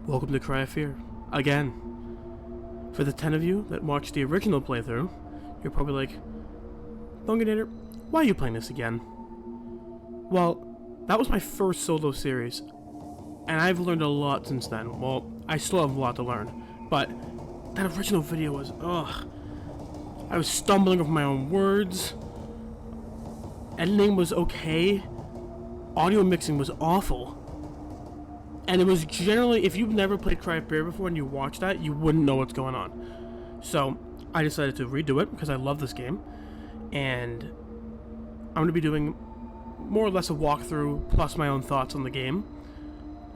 Welcome to Cry of Fear, again. For the 10 of you that watched the original playthrough, you're probably like, Bunganator, why are you playing this again? Well, that was my first solo series, and I've learned a lot since then. Well, I still have a lot to learn, but that original video was, I was stumbling over my own words, editing was okay, audio mixing was awful. And it was generally, if you've never played Cry of Fear before and you watch that, you wouldn't know what's going on. So, I decided to redo it because I love this game. And I'm going to be doing more or less a walkthrough plus my own thoughts on the game.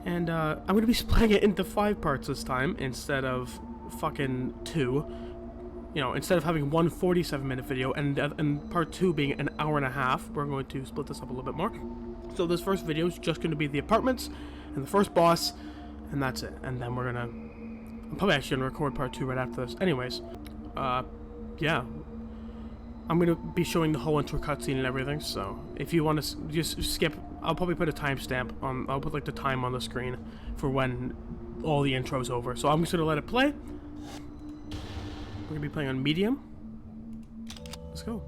And I'm going to be splitting it into 5 parts this time instead of fucking 2. You know, instead of having one 47-minute video and part 2 being an hour and a half, we're going to split this up a little bit more. So this first video is just going to be the apartments and the first boss, and that's it. And then we're gonna, I'm probably actually gonna record part 2 right after this. Anyways, yeah, I'm gonna be showing the whole intro cutscene and everything. So if you want to just skip, I'll probably put a timestamp on. I'll put like the time on the screen for when all the intro's over. So I'm just gonna let it play. We're gonna be playing on medium. Let's go.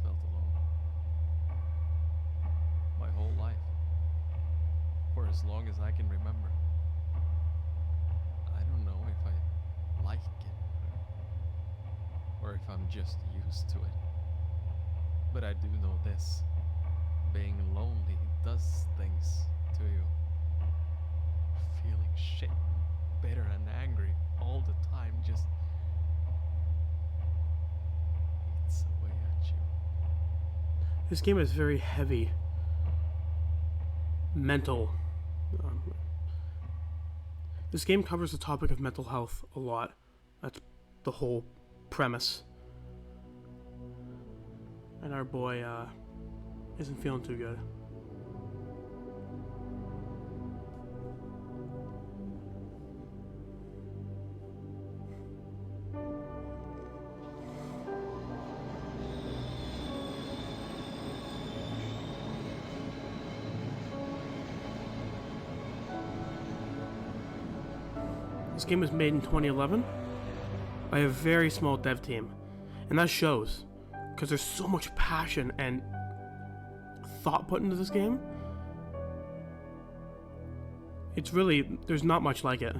Felt alone my whole life, for as long as I can remember. I don't know if I like it or if I'm just used to it, but I do know this: being lonely does things to you. Feeling shit, bitter and angry all the time just eats away at you. This game is very heavy. Mental. This game covers the topic of mental health a lot. That's the whole premise. And our boy, isn't feeling too good. This game was made in 2011 by a very small dev team, and that shows, because there's so much passion and thought put into this game. It's really, there's not much like it.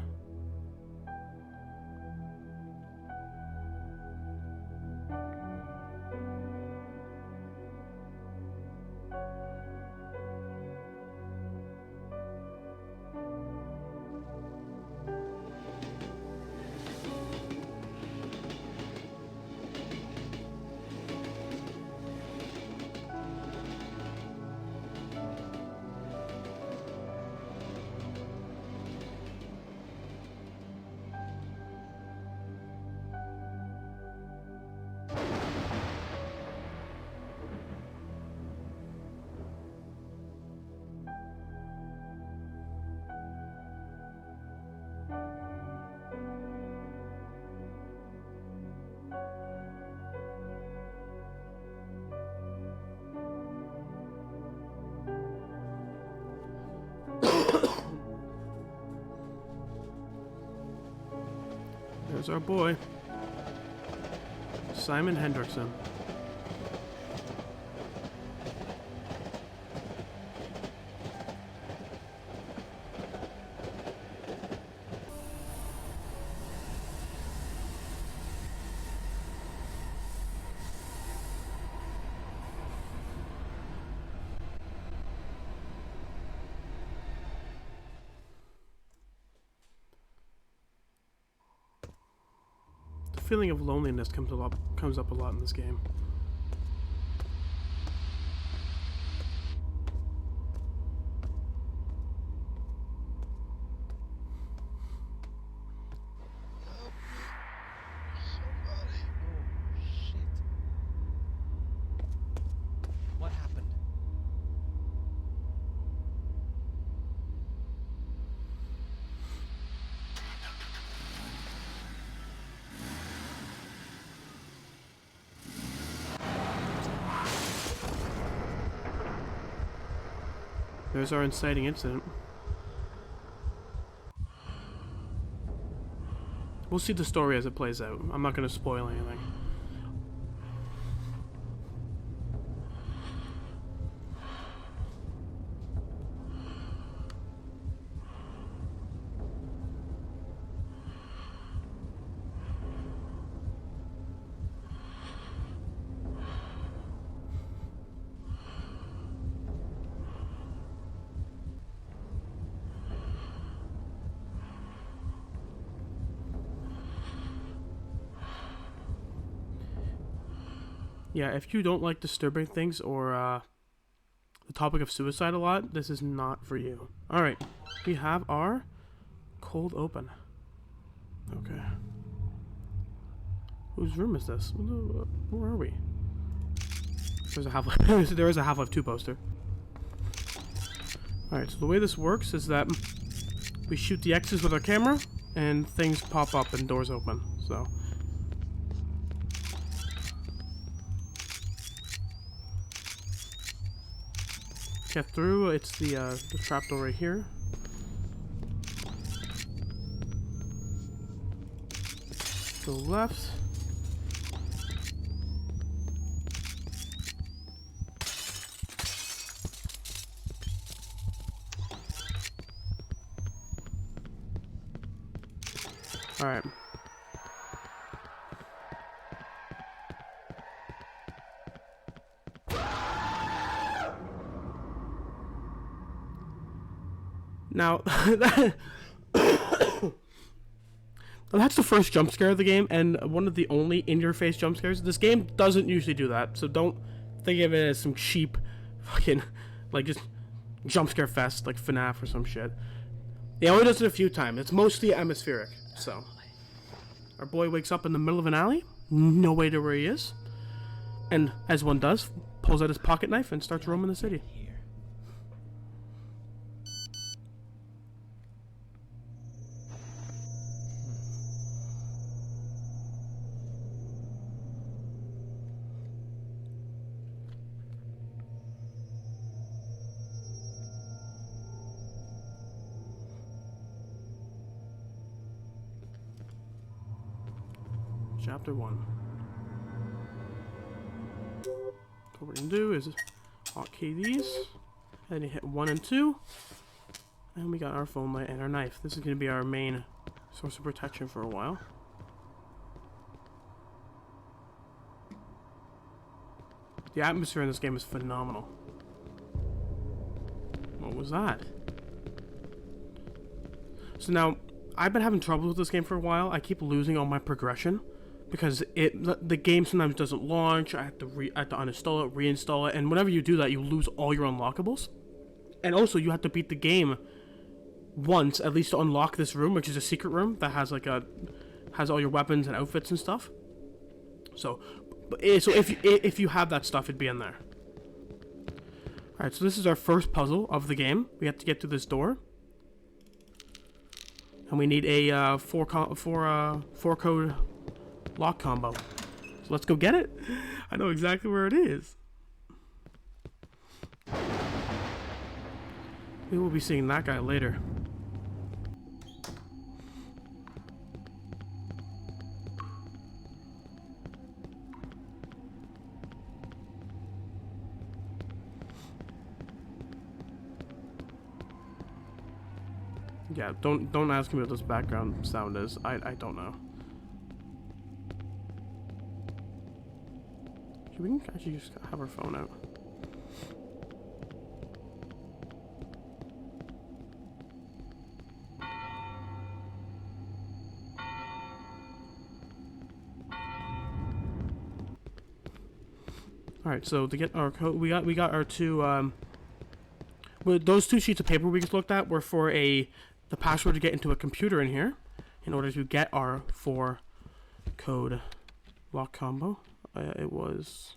There's our boy, Simon Hendrickson. The feeling of loneliness comes up a lot in this game. There's our inciting incident. We'll see the story as it plays out. I'm not going to spoil anything. Yeah, if you don't like disturbing things or the topic of suicide a lot, this is not for you. Alright, we have our cold open. Okay. Whose room is this? Where are we? There's a Half-Life. There is a Half-Life 2 poster. Alright, so the way this works is that we shoot the X's with our camera, and things pop up and doors open. So... get through, it's the trapdoor right here. Go left. Alright. Now, that's the first jump scare of the game, and one of the only in-your-face jump scares. This game doesn't usually do that, so don't think of it as some cheap, fucking, like, just jump scare fest, like FNAF or some shit. He only does it a few times. It's mostly atmospheric, so. Our boy wakes up in the middle of an alley, no idea where he is, and, as one does, pulls out his pocket knife and starts roaming the city. Chapter 1. So what we're going to do is hotkey these, and then you hit 1 and 2, and we got our phone light and our knife. This is going to be our main source of protection for a while. The atmosphere in this game is phenomenal. What was that? So now, I've been having trouble with this game for a while. I keep losing all my progression. Because the game sometimes doesn't launch. I have to uninstall it, reinstall it, and whenever you do that, you lose all your unlockables. And also, you have to beat the game once at least to unlock this room, which is a secret room that has has all your weapons and outfits and stuff. So if you have that stuff, it'd be in there. All right, so this is our first puzzle of the game. We have to get to this door, and we need a four code lock combo. So let's go get it. I know exactly where it is. We will be seeing that guy later. Yeah, don't ask me what this background sound is. I don't know. We can actually just have our phone out. All right, so to get our code, we got our two. Those 2 sheets of paper we just looked at were for the password to get into a computer in here, in order to get our 4 code lock combo. It was.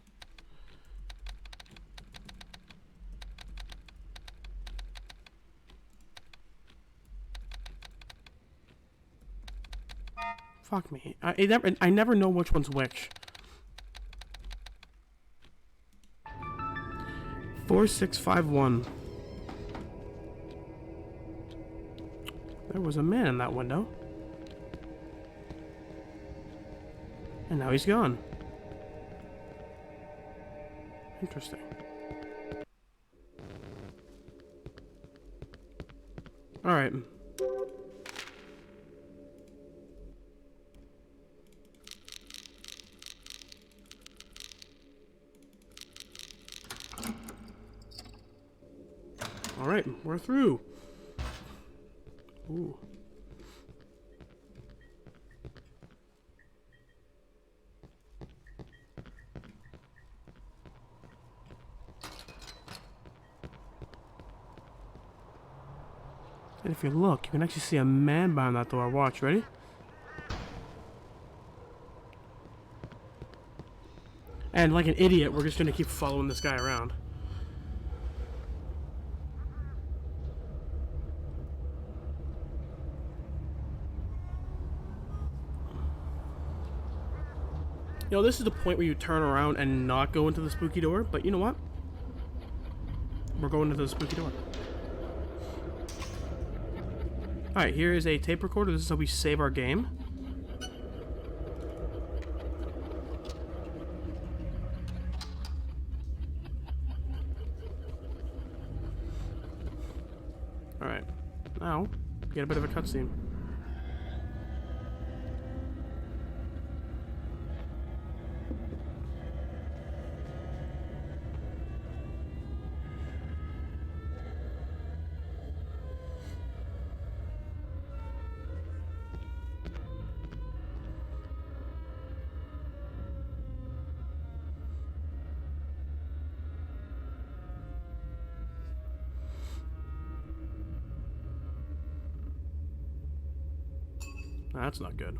Fuck me. I never know which one's which. 4651. There was a man in that window. And now he's gone. Interesting. Alright. Alright, we're through. Ooh. And if you look, you can actually see a man behind that door. Watch, ready? And like an idiot, we're just gonna keep following this guy around. You know, this is the point where you turn around and not go into the spooky door, but you know what? We're going into the spooky door. Alright, here is a tape recorder. This is how we save our game. Alright, now, get a bit of a cutscene. That's not good.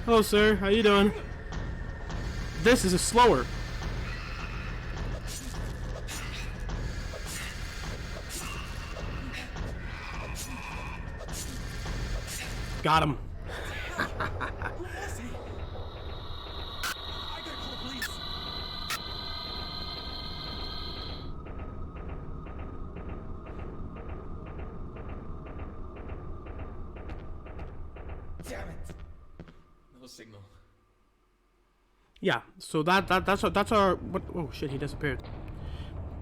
Hello, sir. How you doing? This is a slower. Got him. Damn it! No signal. Yeah, so that's our what? Oh shit, he disappeared.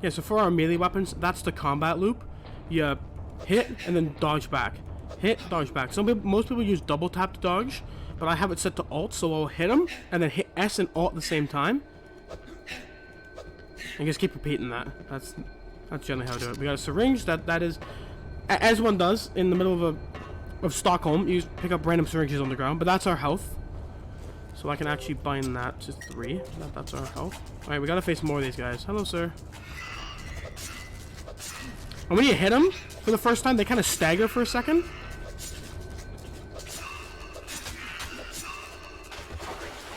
Yeah, so for our melee weapons, that's the combat loop. You hit and then dodge back, hit, dodge back. Most people use double tap to dodge, but I have it set to alt, so I'll hit him and then hit S and alt at the same time. And just keep repeating that. That's generally how I do it. We got a syringe. That is, as one does in the middle of Stockholm, you pick up random syringes on the ground, but that's our health. So I can actually bind that to 3. That's our health. Alright, we gotta face more of these guys. Hello, sir. And when you hit them for the first time, they kind of stagger for a second.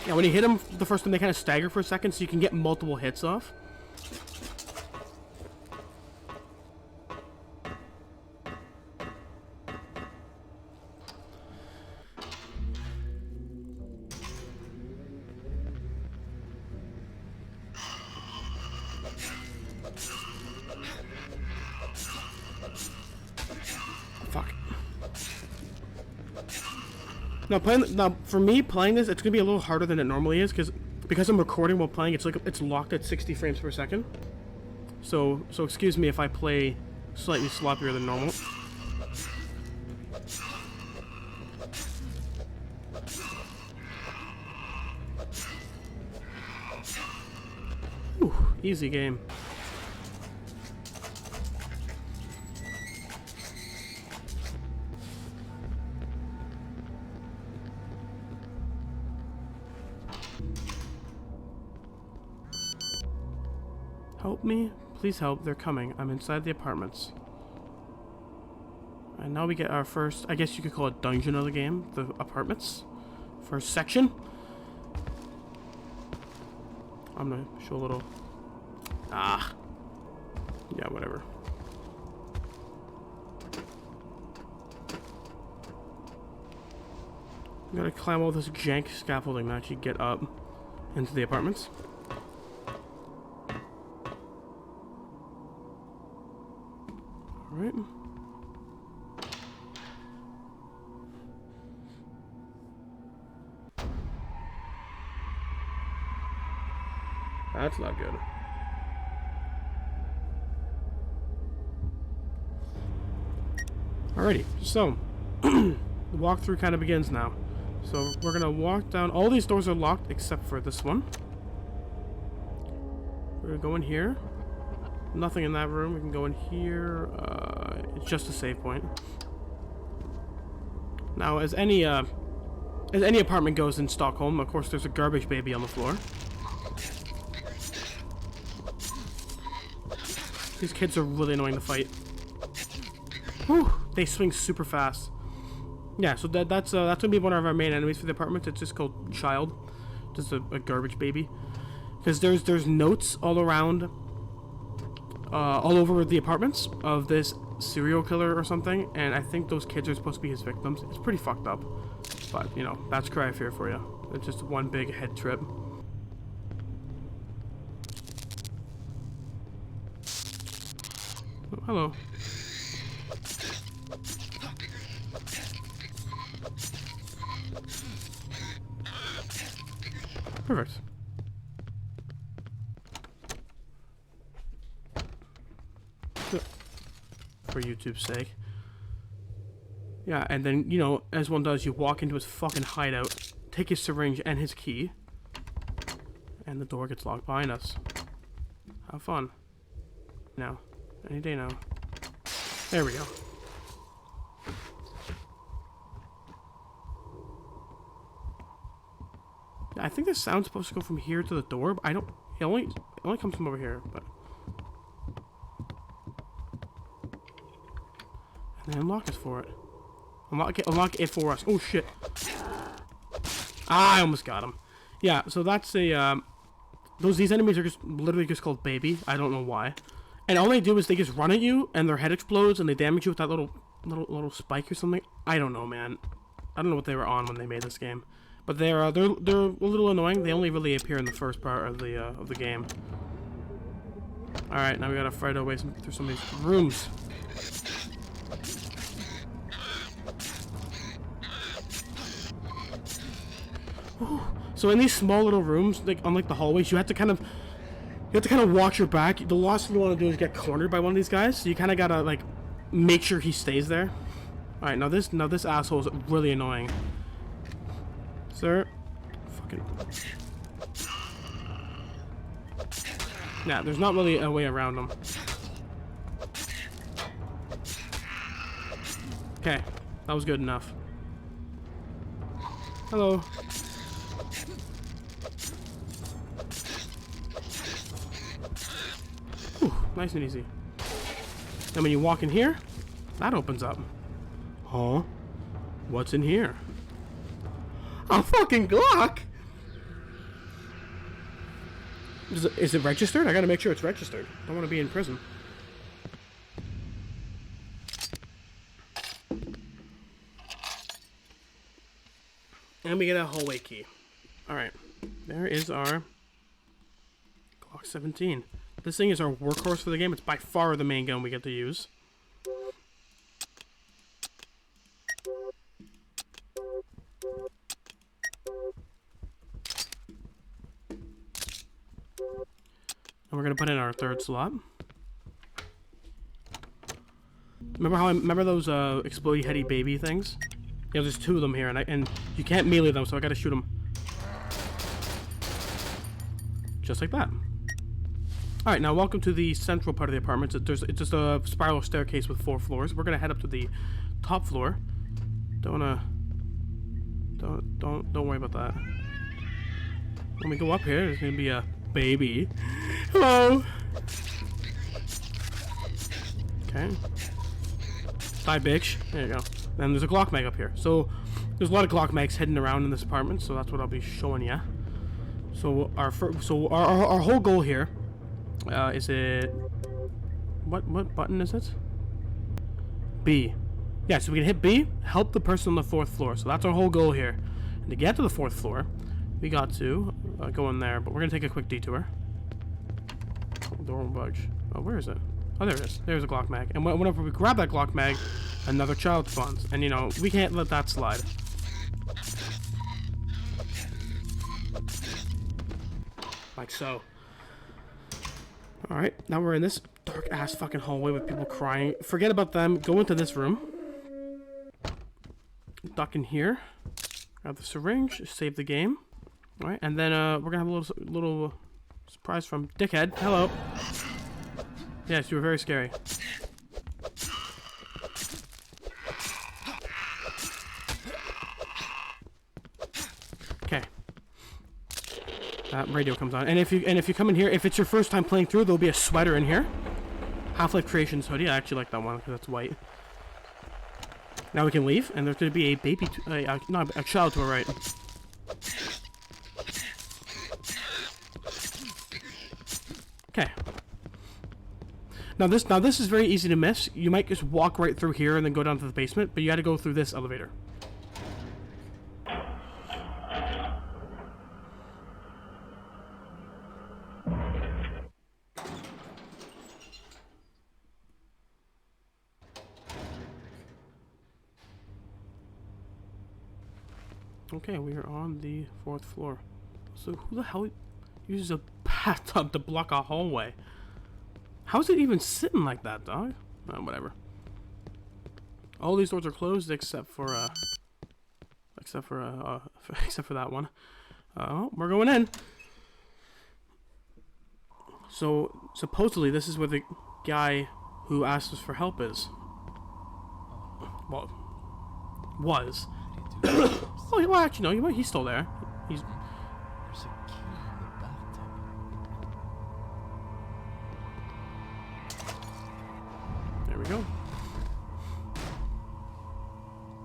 Yeah, when you hit them the first time, they kind of stagger for a second, so you can get multiple hits off. Fuck. Now, for me playing this, it's gonna be a little harder than it normally is because I'm recording while playing. It's locked at 60 frames per second. So excuse me if I play slightly sloppier than normal. Whew, easy game. Help me? Please help. They're coming. I'm inside the apartments. And now we get our first, I guess you could call it dungeon of the game. The apartments. First section. I'm gonna show a little... Ah. Yeah, whatever. I'm gonna climb all this jank scaffolding to actually get up into the apartments. Right? That's not good. Alrighty, so the walkthrough kind of begins now. So we're gonna walk down. All these doors are locked except for this one. We're gonna go in here. Nothing in that room. We can go in here. It's just a save point. Now, as any apartment goes in Stockholm, of course, there's a garbage baby on the floor. These kids are really annoying to fight. Whew, they swing super fast. Yeah, so that's gonna be one of our main enemies for the apartment. It's just called Child, just a garbage baby. Because there's notes all around, all over the apartments of this serial killer or something, and I think those kids are supposed to be his victims. It's pretty fucked up, but you know, that's Cry of Fear for you. It's just one big head trip. Oh, hello. Perfect. For YouTube's sake. Yeah, and then, you know, as one does, you walk into his fucking hideout, take his syringe and his key, and the door gets locked behind us. Have fun. Now. Any day now. There we go. I think the sound's supposed to go from here to the door, but I don't... It only comes from over here, but... And then unlock us for it. Unlock it for us. Oh, shit. Ah, I almost got him. Yeah, so that's a, these enemies are just literally just called baby. I don't know why. And all they do is they just run at you, and their head explodes, and they damage you with that little spike or something. I don't know, man. I don't know what they were on when they made this game. But they're a little annoying. They only really appear in the first part of the game. All right, now we gotta fight our way through some of these rooms. Ooh. So in these small little rooms, like unlike the hallways, you have to kind of watch your back. The last thing you want to do is get cornered by one of these guys. So you kind of gotta like make sure he stays there. All right, now this asshole is really annoying. Sir, fucking. Nah, there's not really a way around him. Okay, that was good enough. Hello. Whew, nice and easy. And when you walk in here, that opens up. Huh? What's in here? A fucking Glock! Is it registered? I gotta make sure it's registered. I don't want to be in prison. And we get a hallway key. Alright. There is our Glock 17. This thing is our workhorse for the game. It's by far the main gun we get to use. And we're gonna put in our third slot. Remember those explodey heady baby things? Yeah, there's two of them here, and you can't melee them, so I gotta shoot them. Just like that. Alright, now welcome to the central part of the apartment. It's just a spiral staircase with 4 floors. We're gonna head up to the top floor. Don't worry about that. When we go up here, there's gonna be a baby. Hello! Okay. Die, bitch. There you go. And there's a Glock mag up here. So, there's a lot of Glock mags hidden around in this apartment, so that's what I'll be showing you. So, our whole goal here, is it... What button is it? B. Yeah, so we can hit B, help the person on the 4th floor. So that's our whole goal here. And to get to the 4th floor, we got to go in there, but we're going to take a quick detour. Door won't budge. Oh, where is it? Oh, there it is. There's a Glock mag. And whenever we grab that Glock mag, another child spawns. And, you know, we can't let that slide. Like so. Alright, now we're in this dark-ass fucking hallway with people crying. Forget about them. Go into this room. Duck in here. Grab the syringe. Save the game. Alright, and then we're gonna have a little surprise from Dickhead. Hello. Yes, you were very scary. Okay. That radio comes on, and if you come in here, if it's your first time playing through, there'll be a sweater in here. Half-Life Creations hoodie. I actually like that one because it's white. Now we can leave, and there's going to be a baby, a child to our right. Okay. Now this is very easy to miss. You might just walk right through here and then go down to the basement, but you got to go through this elevator. Okay, we are on the 4th floor. So who the hell uses a bathtub to block a hallway? How is it even sitting like that, dog? Oh, whatever. All these doors are closed except for that one. We're going in. So supposedly this is where the guy who asked us for help is. Well, was. Oh, well, actually, no. He's still there. He's. There's a key in the bathtub. There we go.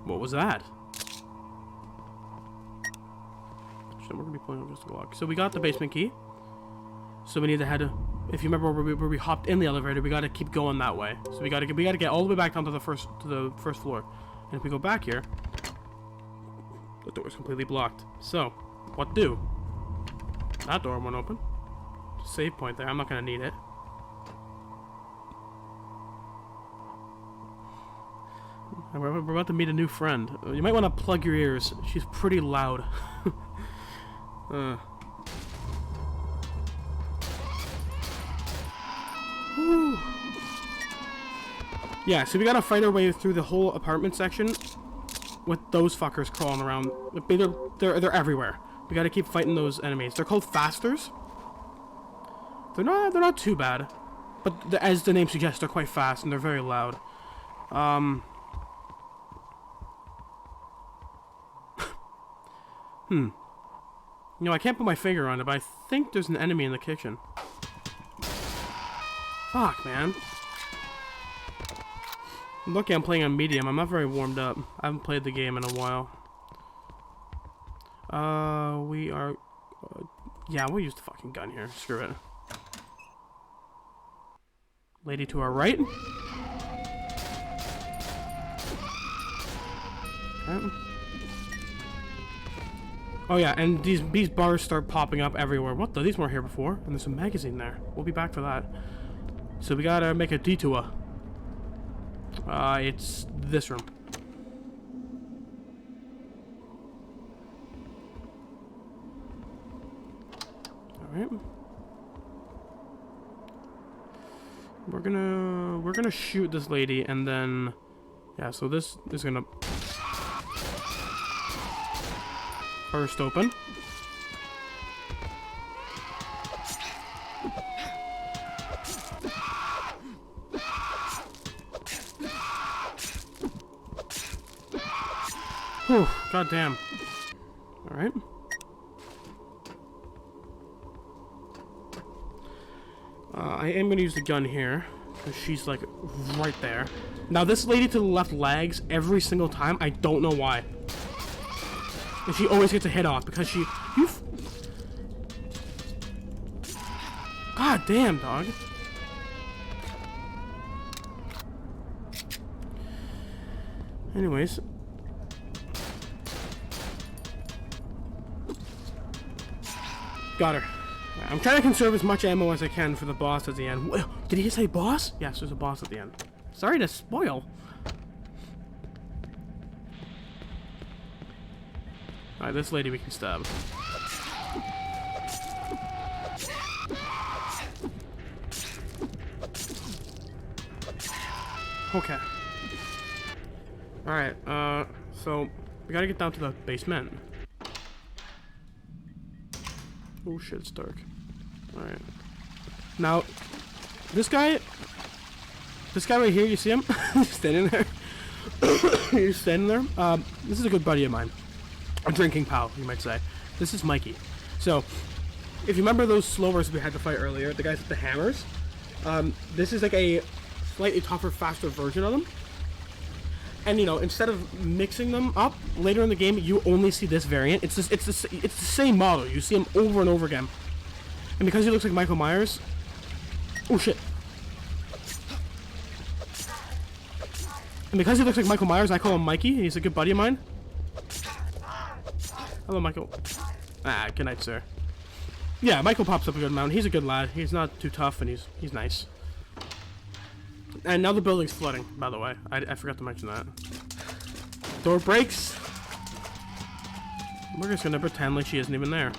What was that? We're gonna be pulling up just a Glock. So we got the basement key. So we need to head. If you remember where we hopped in the elevator, we got to keep going that way. So we got to get all the way back down to the first floor. And if we go back here. The door is completely blocked. So, what do? That door won't open. Save point there. I'm not going to need it. We're about to meet a new friend. You might want to plug your ears. She's pretty loud. Woo. Yeah, so we got to fight our way through the whole apartment section. With those fuckers crawling around. They're everywhere. We gotta keep fighting those enemies. They're called fasters. They're not too bad. But as the name suggests, they're quite fast and they're very loud. You know, I can't put my finger on it, but I think there's an enemy in the kitchen. Fuck, man. Lucky I'm playing on medium. I'm not very warmed up. I haven't played the game in a while. We are... yeah, we'll use the fucking gun here. Screw it. Lady to our right. Okay. Oh yeah, and these bars start popping up everywhere. What the? These weren't here before. And there's a magazine there. We'll be back for that. So we gotta make a detour. It's this room. Alright. We're gonna shoot this lady and then yeah, so this is gonna burst open. Whew, goddamn. Alright. I am going to use the gun here, because she's, like, right there. Now, this lady to the left lags every single time. I don't know why. And she always gets a hit off, because she... God damn, dog. Anyways... got her. I'm trying to conserve as much ammo as I can for the boss at the end. Did he say boss? Yes, there's a boss at the end. Sorry to spoil. Alright, this lady we can stab. Okay. Alright, so we gotta get down to the basement. Oh shit, it's dark. Alright. Now, this guy right here, you see him? He's standing there. He's standing there. This is a good buddy of mine. A drinking pal, you might say. This is Mikey. So, if you remember those slowers we had to fight earlier, the guys with the hammers, this is like a slightly tougher, faster version of them. And you know, instead of mixing them up later in the game, you only see this variant. It's the same model. You see him over and over again. And because he looks like Michael Myers, oh shit. And because he looks like Michael Myers, I call him Mikey. He's a good buddy of mine. Hello, Michael. Ah, good night, sir. Yeah, Michael pops up a good amount. He's a good lad. He's not too tough, and he's nice. And now the building's flooding, by the way. I forgot to mention that. Door breaks. We're just gonna pretend like she isn't even there.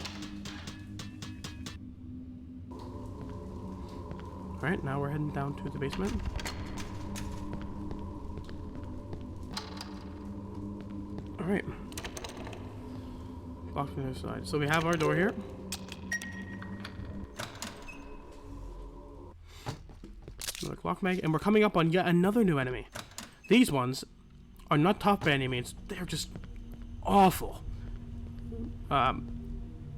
Alright, now we're heading down to the basement. Alright. Lock on the other side. So we have our door here. Another clock mag, and we're coming up on yet another new enemy. These ones are not tough by any means. They're just awful.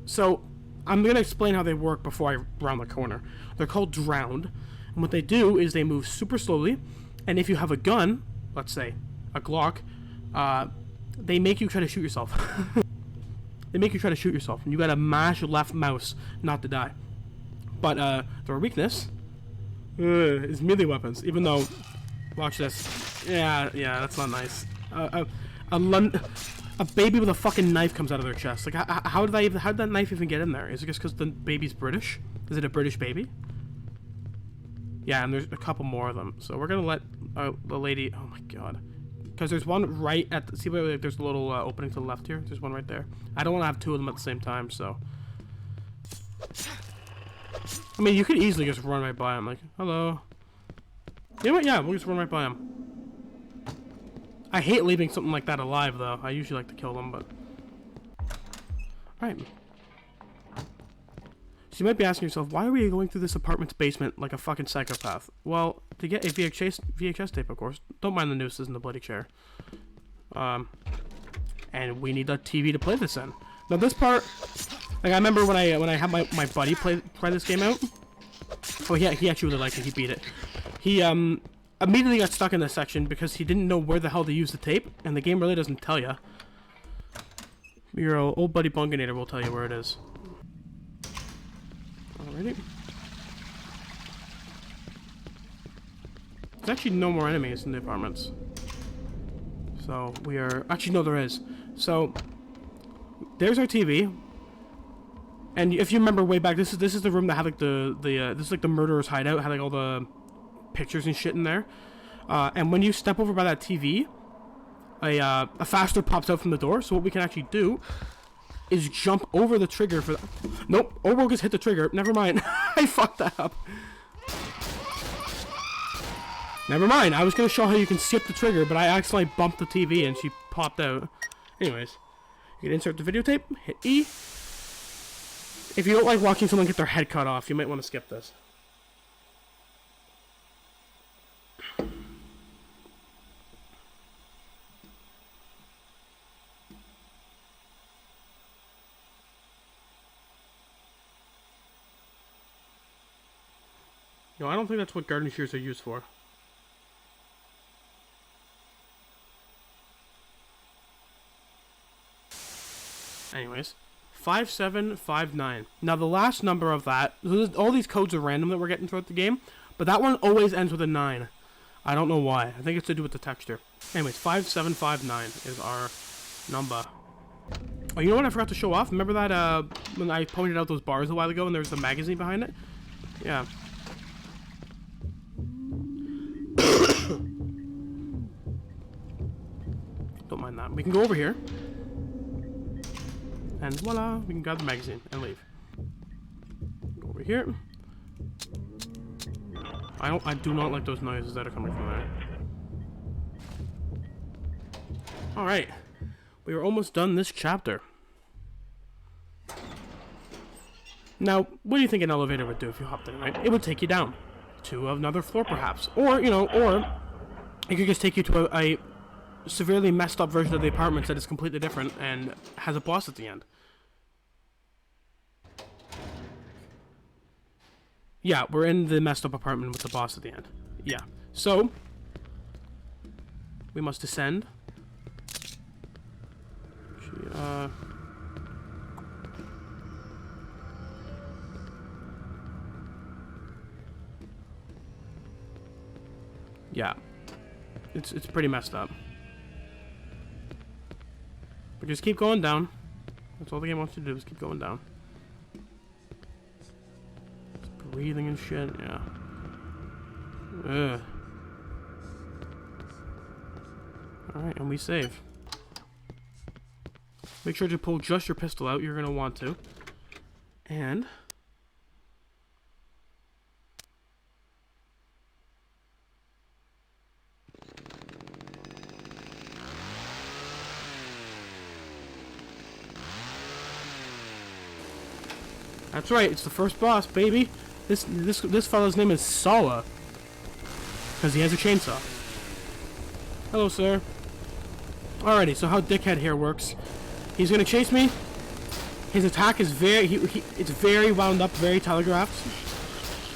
So I'm gonna explain how they work before I round the corner. They're called drowned, and what they do is they move super slowly. And if you have a gun, let's say a Glock, they make you try to shoot yourself. They make you try to shoot yourself, and you gotta mash your left mouse not to die. But their weakness is melee weapons. Even though, watch this. Yeah, that's not nice. A baby with a fucking knife comes out of their chest. Like, how did that knife even get in there? Is it just because the baby's British? Is it a British baby? Yeah, and there's a couple more of them. So we're gonna let the lady. Oh my god. Because there's one right at the, see where like, there's a little opening to the left here? There's one right there. I don't want to have two of them at the same time, so. I mean, you could easily just run right by him, like, hello. You know what? Yeah, we'll just run right by him. I hate leaving something like that alive, though. I usually like to kill them, but. Alright. So you might be asking yourself, why are we going through this apartment's basement like a fucking psychopath? Well, to get a VHS tape, of course. Don't mind the nooses and the bloody chair. And we need a TV to play this in. Now this part, like I remember when I had my buddy try this game out. Oh, he actually really liked it. He beat it. He immediately got stuck in this section because he didn't know where the hell to use the tape, and the game really doesn't tell you. Your old buddy Bunganator will tell you where it is. Alrighty. There's actually no more enemies in the apartments. So we are... Actually, no, there is. So there's our TV. And if you remember way back, this is the room that had like this is like the murderer's hideout. Had like all the pictures and shit in there. And when you step over by that TV, a faster pops out from the door. So what we can actually do is jump over the trigger for the... Nope, or we'll just hit the trigger. Never mind. I fucked that up. Never mind. I was going to show how you can skip the trigger, but I accidentally bumped the TV and she popped out. Anyways, you can insert the videotape, hit E. If you don't like watching someone get their head cut off, you might want to skip this. No, I don't think that's what garden shears are used for. Anyways, 5759. Now the last number of that, all these codes are random that we're getting throughout the game, but that one always ends with a 9. I don't know why. I think it's to do with the texture. Anyways, 5759 is our number. Oh, you know what I forgot to show off? Remember that, when I pointed out those bars a while ago and there was the magazine behind it? Yeah. Don't mind that. We can go over here. And voila, we can grab the magazine and leave. Go over here. I do not like those noises that are coming from there. Alright. We are almost done this chapter. Now, what do you think an elevator would do if you hopped in, right? It would take you down to another floor, perhaps. Or, you know, or it could just take you to a severely messed up version of the apartments that is completely different and has a boss at the end. Yeah, we're in the messed up apartment with the boss at the end. Yeah. So, we must descend. Yeah. It's pretty messed up. But just keep going down. That's all the game wants you to do, is keep going down. Just breathing and shit, yeah. Ugh. Alright, and we save. Make sure to pull just your pistol out, you're gonna want to. And that's right, it's the first boss, baby. This fellow's name is Sala. Because he has a chainsaw. Hello, sir. Alrighty, so how Dickhead here works. He's gonna chase me. His attack is it's very wound up, very telegraphed.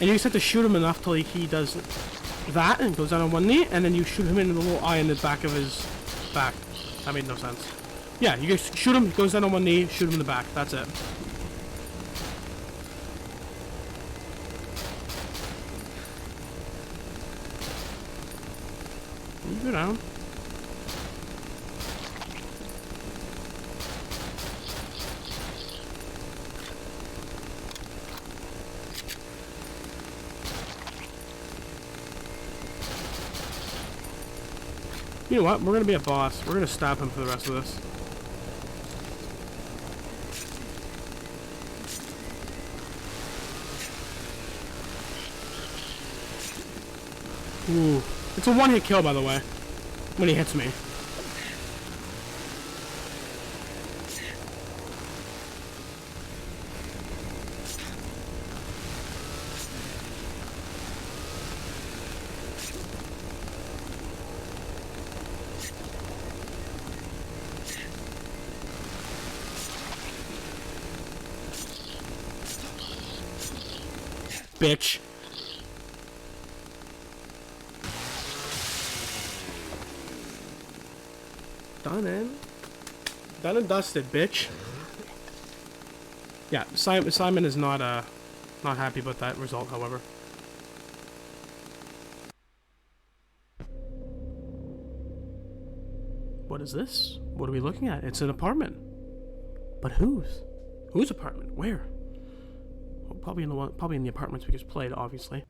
And you just have to shoot him enough till he does that and goes down on one knee, and then you shoot him in the little eye in the back of his back. That made no sense. Yeah, you just shoot him, he goes down on one knee, shoot him in the back. That's it. You go down. You know what? We're gonna be a boss. We're gonna stop him for the rest of this. Ooh. It's a one-hit kill, by the way, when he hits me. Bitch. Done and dusted, bitch. Yeah, Simon is not happy about that result, however. What is this? What are we looking at? It's an apartment. But whose? Whose apartment? Where? Well, probably in the apartments we just played, obviously.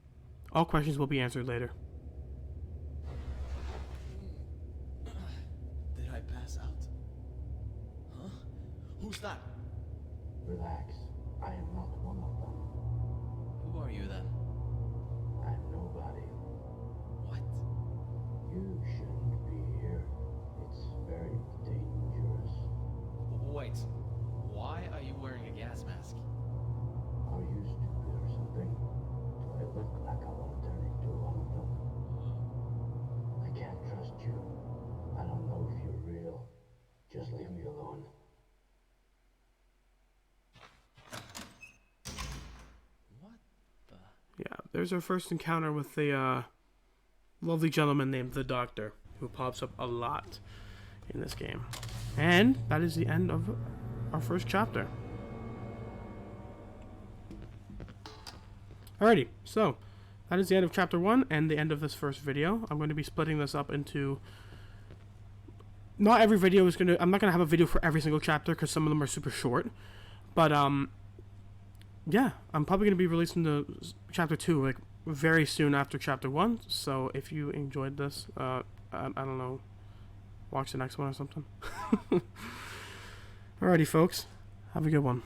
All questions will be answered later. Did I pass out? Huh? Who's that? Relax. I am not one of them. Who are you then? I'm nobody. What? You shouldn't be here. It's very dangerous. Wait. Why are you wearing a gas mask? Are you stupid or something? Do I look like I want to turn into one of them? I can't trust you. I don't know if you're real. Just leave me alone. What the? Yeah, there's our first encounter with the lovely gentleman named the Doctor, who pops up a lot in this game. And that is the end of our first chapter. Alrighty, so that is the end of chapter 1 and the end of this first video. I'm going to be splitting this up into not every video is gonna. I'm not gonna have a video for every single chapter because some of them are super short. But yeah, I'm probably gonna be releasing the chapter 2 like very soon after chapter 1. So if you enjoyed this, I don't know, watch the next one or something. Alrighty, folks, have a good one.